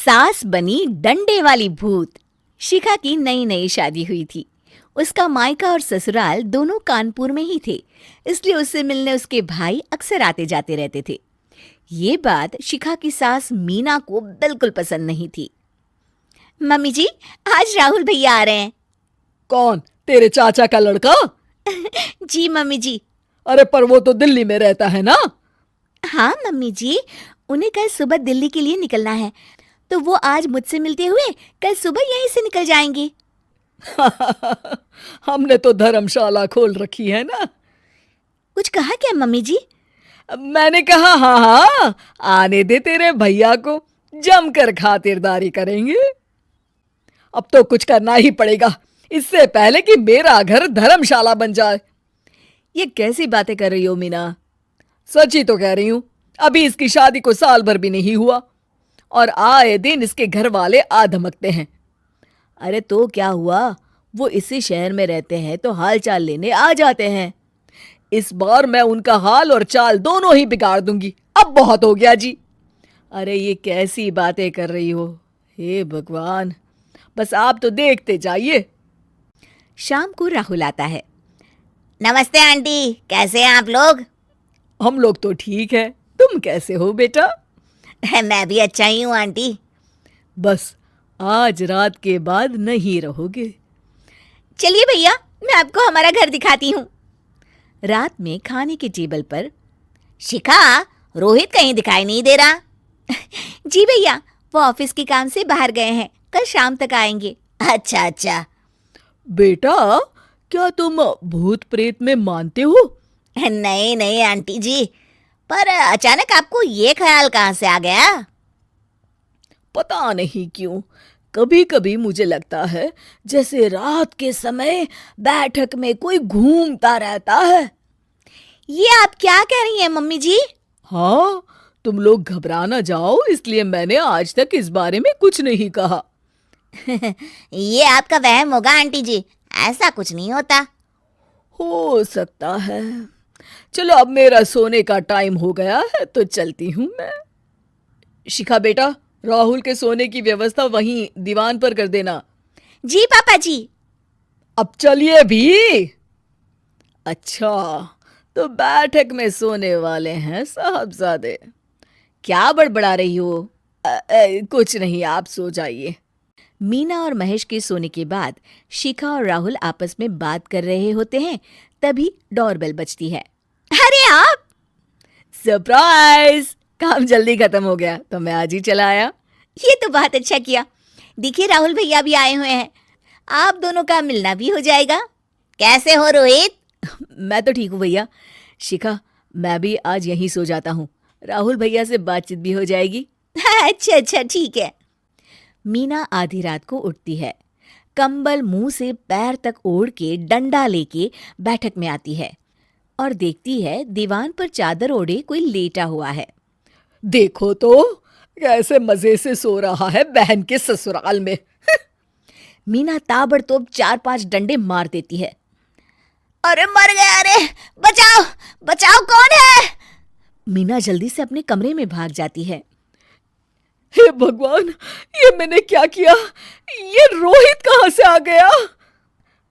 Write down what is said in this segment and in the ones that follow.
सास बनी डंडे वाली भूत। शिखा की नई नई शादी हुई थी। उसका मायका और ससुराल दोनों कानपुर में ही थे, इसलिए उससे मिलने उसके भाई अक्सर आते जाते रहते थे। ये बात शिखा की सास मीना को बिल्कुल पसंद नहीं थी। मम्मी जी, आज राहुल भैया आ रहे हैं। कौन? तेरे चाचा का लड़का? जी मम्मी जी। अरे पर वो तो दिल्ली में रहता है ना। हाँ मम्मी जी, उन्हें कल सुबह दिल्ली के लिए निकलना है, तो वो आज मुझसे मिलते हुए कल सुबह यहीं से निकल जाएंगे। हमने तो धर्मशाला खोल रखी है ना। कुछ कहा क्या मम्मी जी? मैंने कहा हाँ हाँ, आने दे तेरे भैया को, जमकर खातिरदारी करेंगे। अब तो कुछ करना ही पड़ेगा, इससे पहले कि मेरा घर धर्मशाला बन जाए। ये कैसी बातें कर रही हो मीना? सच ही तो कह रही हूं। अभी इसकी शादी को साल भर भी नहीं हुआ और आए दिन इसके घर वाले आ धमकते हैं। अरे तो क्या हुआ, वो इसी शहर में रहते हैं तो हाल चाल लेने आ जाते हैं। इस बार मैं उनका हाल और चाल दोनों ही बिगाड़ दूंगी। अब बहुत हो गया जी। अरे ये कैसी बातें कर रही हो, हे भगवान। बस आप तो देखते जाइए। शाम को राहुल आता है। नमस्ते आंटी, कैसे हैं आप लोग? हम लोग तो ठीक है, तुम कैसे हो बेटा? मैं भी अच्छा ही हूँ आंटी। बस आज रात के बाद नहीं रहोगे। चलिए भैया, मैं आपको हमारा घर दिखाती हूँ। रात में खाने के टेबल पर शिखा, रोहित कहीं दिखाई नहीं दे रहा। जी भैया, वो ऑफिस के काम से बाहर गए हैं, कल शाम तक आएंगे। अच्छा अच्छा। बेटा, क्या तुम भूत प्रेत में मानते हो? नहीं नहीं आंटी जी, पर अचानक आपको ये ख्याल कहाँ से आ गया? पता नहीं क्यों, कभी कभी मुझे लगता है जैसे रात के समय बैठक में कोई घूमता रहता है। ये आप क्या कह रही हैं मम्मी जी? हाँ, तुम लोग घबरा ना जाओ, इसलिए मैंने आज तक इस बारे में कुछ नहीं कहा। ये आपका वहम होगा आंटी जी, ऐसा कुछ नहीं होता। हो सकता है। चलो अब मेरा सोने का टाइम हो गया है तो चलती हूँ मैं। शिखा बेटा, राहुल के सोने की व्यवस्था वहीं दीवान पर कर देना। जी पापा जी। अब चलिए भी। अच्छा, तो बैठक में सोने वाले हैं साहबजादे। क्या बड़बड़ा रही हो? कुछ नहीं, आप सो जाइए। मीना और महेश के सोने के बाद शिखा और राहुल आपस में बात कर रहे होते हैं, तभी डोरबेल बजती है। अरे आप! सरप्राइज! काम जल्दी खत्म हो गया तो मैं आज ही चला आया। ये तो बहुत अच्छा किया। देखिए राहुल भैया भी आए हुए हैं, आप दोनों का मिलना भी हो जाएगा। कैसे हो रोहित? मैं तो ठीक हूँ भैया। शिखा, मैं भी आज यहीं सो जाता हूँ, राहुल भैया से बातचीत भी हो जाएगी। अच्छा अच्छा ठीक है। मीना आधी रात को उठती है, कंबल मुंह से पैर तक ओढ़ के डंडा लेके बैठक में आती है और देखती है दीवान पर चादर ओढ़े कोई लेटा हुआ है। देखो तो कैसे मजे से सो रहा है बहन के ससुराल में। मीना ताबड़तोड़ 4-5 डंडे मार देती है। अरे मर गया, अरे बचाओ बचाओ, कौन है? मीना जल्दी से अपने कमरे में भाग जाती है। हे भगवान, ये मैंने क्या किया? ये रोहित कहाँ से आ गया?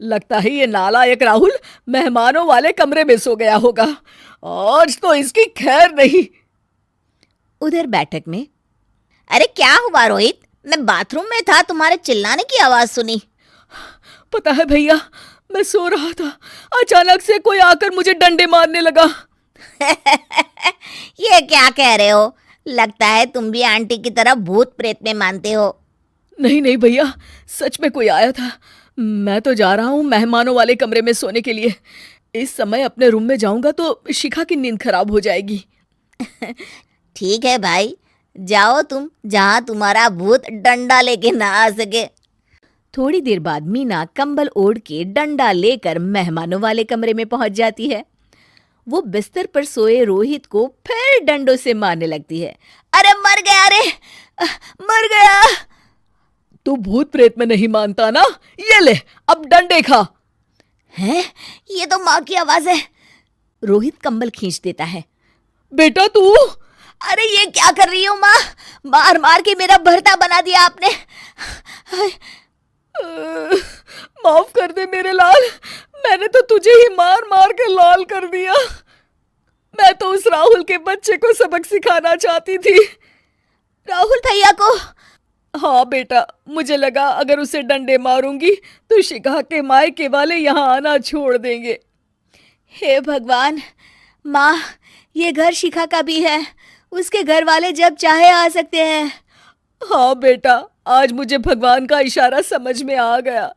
लगता है ये नालायक राहुल मेहमानों वाले कमरे में सो गया होगा। आज तो इसकी खैर नहीं। उधर बैठक में, अरे क्या हुआ रोहित? मैं बाथरूम में था, तुम्हारे चिल्लाने की आवाज सुनी। पता है भैया, मैं सो रहा था, अचानक से कोई आकर मुझे डंडे मारने लगा। ये क्या कह रहे हो? लगता है तुम भी आंटी की तरह भूत प्रेत में मानते हो। नहीं नहीं भैया, सच में कोई आया था। मैं तो जा रहा हूँ मेहमानों वाले कमरे में सोने के लिए। इस समय अपने रूम में जाऊंगा तो शिखा की नींद खराब हो जाएगी। ठीक है भाई, जाओ तुम, जहां तुम्हारा भूत डंडा लेके ना आ सके। थोड़ी देर बाद मीना कंबल ओढ़ के डंडा लेकर मेहमानों वाले कमरे में पहुंच जाती है। वो बिस्तर पर सोए रोहित को फिर डंडों से मारने लगती है। अरे मर गया, अरे मर गया। तू भूत प्रेत में नहीं मानता ना? ये ले, अब डंडे खा। हैं? ये तो माँ की आवाज है। रोहित कंबल खींच देता है। बेटा तू! अरे ये क्या कर रही हो माँ? मार मार के मेरा भरता बना दिया आपने। हाय, माफ कर दे मेरे लाल, मैंने तो तुझे ही मार मार के लाल कर दिया। मैं तो उस राहुल के बच्चे को सबक सिखाना चाहती थी। राहुल भैया को? हाँ बेटा, मुझे लगा अगर उसे डंडे मारूंगी तो शिखा के मायके वाले यहाँ आना छोड़ देंगे। हे भगवान, माँ ये घर शिखा का भी है, उसके घर वाले जब चाहे आ सकते हैं। हाँ बेटा, आज मुझे भगवान का इशारा समझ में आ गया।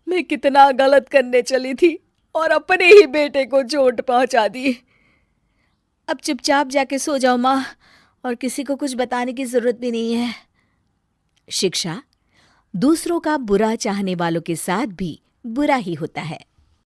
मैं कितना गलत करने चली थी और अपने ही बेटे को चोट पहुंचा दी। अब चुपचाप जाके सो जाओ माँ, और किसी को कुछ बताने की जरूरत भी नहीं है। शिक्षा दूसरों का बुरा चाहने वालों के साथ भी बुरा ही होता है।